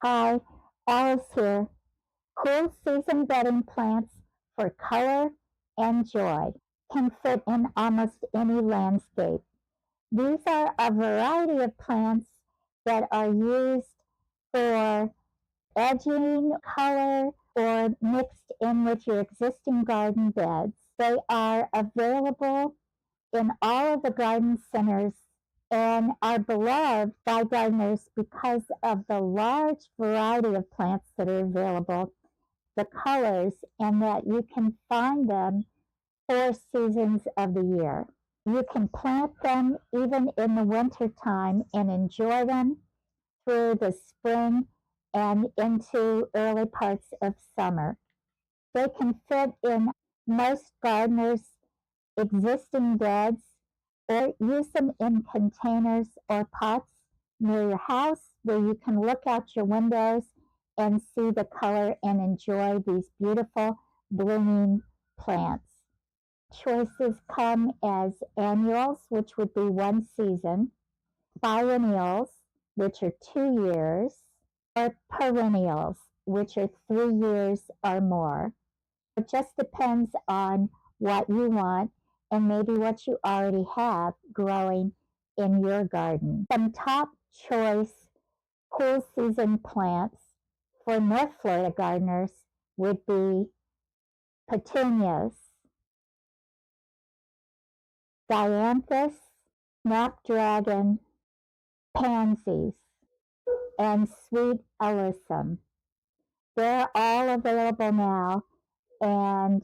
Hi, Alice here. Cool season bedding plants for color and joy can fit in almost any landscape. These are a variety of plants that are used for edging color or mixed in with your existing garden beds. They are available in all of the garden centers and are beloved by gardeners because of the large variety of plants that are available, the colors, and that you can find them 4 seasons of the year. You can plant them even in the winter time and enjoy them through the spring and into early parts of summer. They can fit in most gardeners' existing beds or use them in containers or pots near your house where you can look out your windows and see the color and enjoy these beautiful blooming plants. Choices come as annuals, which would be 1 season, biennials, which are 2 years, or perennials, which are 3 years or more. It just depends on what you want and maybe what you already have growing in your garden. Some top choice cool season plants for North Florida gardeners would be petunias, dianthus, snapdragon, pansies, and sweet alyssum. They're all available now, and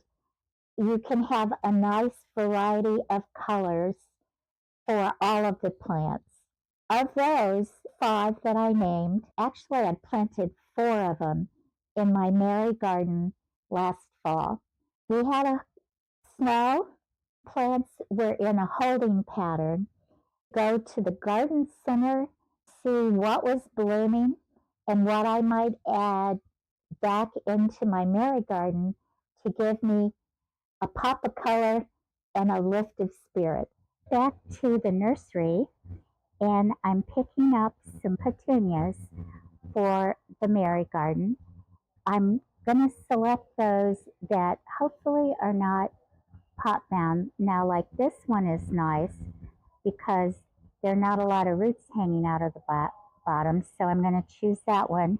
you can have a nice variety of colors for all of the plants. Of those 5 that I named, actually I planted 4 of them in my Mary garden last fall. We had a snow, plants were in a holding pattern. Go to the garden center, see what was blooming and what I might add back into my Mary garden to give me a pop of color and a lift of spirit. Back to the nursery, and I'm picking up some petunias for the Mary garden. I'm going to select those that hopefully are not pot bound. Now, like this one is nice because there are not a lot of roots hanging out of the bottom, so I'm going to choose that one.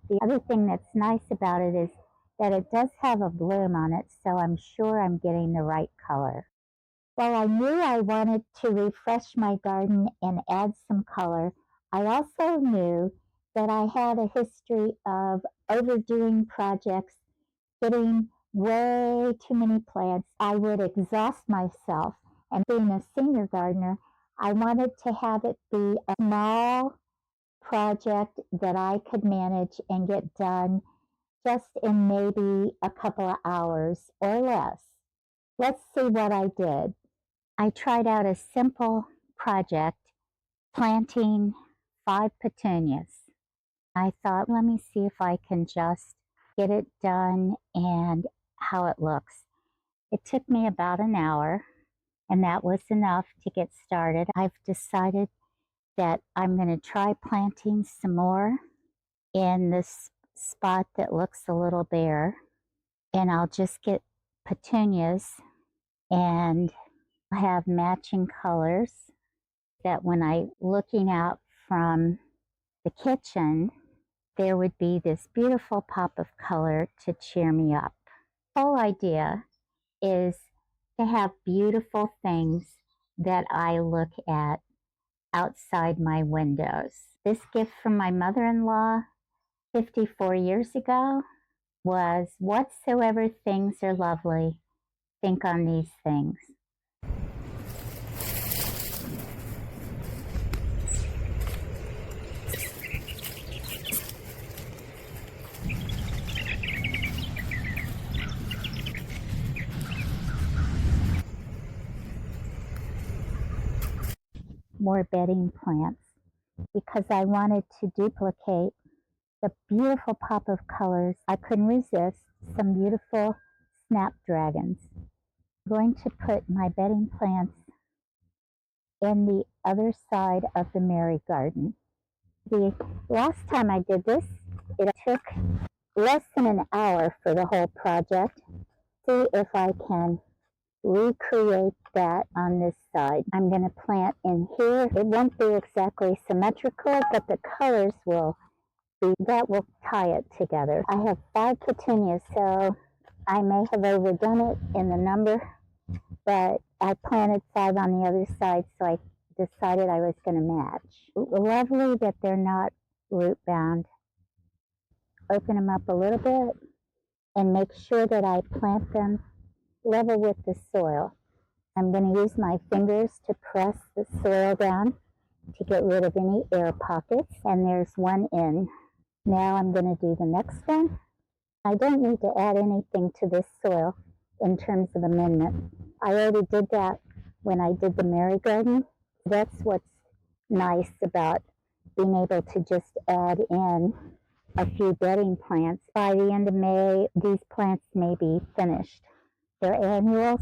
The other thing that's nice about it is that it does have a bloom on it, so I'm sure I'm getting the right color. While I knew I wanted to refresh my garden and add some color, I also knew that I had a history of overdoing projects, getting way too many plants. I would exhaust myself. And being a senior gardener, I wanted to have it be a small project that I could manage and get done just in maybe a couple of hours or less. Let's see what I did. I tried out a simple project, planting 5 petunias. I thought, let me see if I can just get it done and how it looks. It took me about an hour, and that was enough to get started. I've decided that I'm going to try planting some more in this spot that looks a little bare, and I'll just get petunias and have matching colors that when I looking out from the kitchen, there would be this beautiful pop of color to cheer me up. The whole idea is to have beautiful things that I look at outside my windows. This gift from my mother-in-law 54 years ago was, whatsoever things are lovely, think on these things. More bedding plants because I wanted to duplicate the beautiful pop of colors. I couldn't resist some beautiful snapdragons. I'm going to put my bedding plants in the other side of the Mary garden. The last time I did this, It took less than an hour for the whole project. See if I can recreate that on this side. I'm going to plant in here. It won't be exactly symmetrical, but the colors will be, that will tie it together. I have 5 petunias, so I may have overdone it in the number, but I planted 5 on the other side, so I decided I was going to match. Lovely that they're not root bound. Open them up a little bit and make sure that I plant them level with the soil. I'm going to use my fingers to press the soil down to get rid of any air pockets, and there's one in. Now I'm going to do the next one. I don't need to add anything to this soil in terms of amendment. I already did that when I did the Mary garden. That's what's nice about being able to just add in a few bedding plants. By the end of May, these plants may be finished. They're annuals.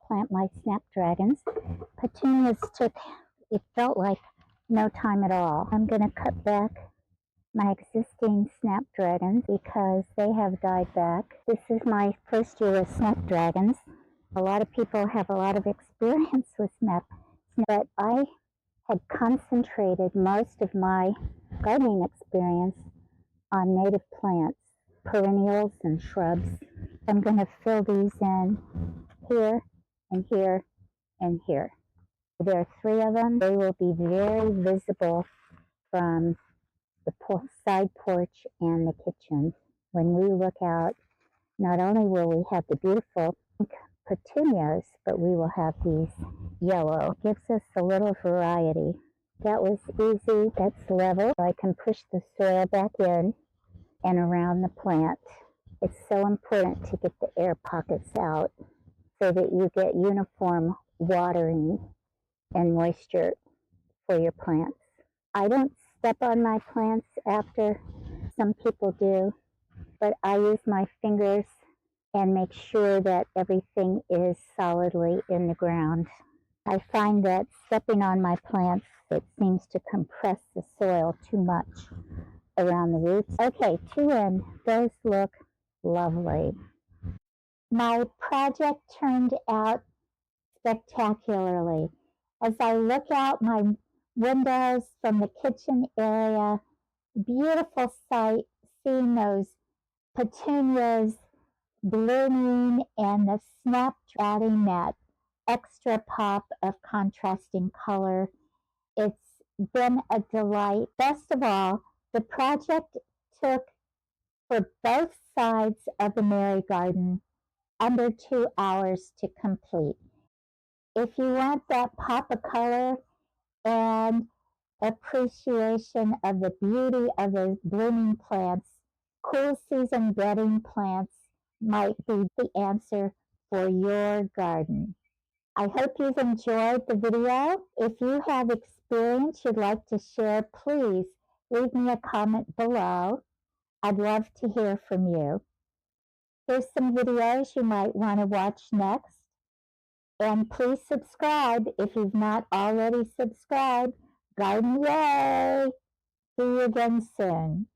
Plant my snapdragons. Petunias took, it felt like no time at all. I'm going to cut back my existing snapdragons because they have died back. This is my first year with snapdragons. A lot of people have a lot of experience with snap, but I had concentrated most of my gardening experience on native plants, perennials and shrubs. I'm going to fill these in here and here and here. There are 3 of them. They will be very visible from the side porch and the kitchen. When we look out, not only will we have the beautiful pink petunias, but we will have these yellow. It gives us a little variety. That was easy. That's level. I can push the soil back in and around the plant. It's so important to get the air pockets out so that you get uniform watering and moisture for your plants. I don't step on my plants after some people do, but I use my fingers and make sure that everything is solidly in the ground. I find that stepping on my plants, it seems to compress the soil too much around the roots. Okay, 2 in. Those look lovely. My project turned out spectacularly. As I look out my windows from the kitchen area, beautiful sight, seeing those petunias blooming and the snap adding that extra pop of contrasting color. It's been a delight. Best of all, the project took for both sides of the Mary garden under 2 hours to complete. If you want that pop of color and appreciation of the beauty of the blooming plants, cool season bedding plants might be the answer for your garden. I hope you've enjoyed the video. If you have experience you'd like to share, please leave me a comment below. I'd love to hear from you. Here's some videos you might want to watch next. And please subscribe if you've not already subscribed. Garden Yay! See you again soon.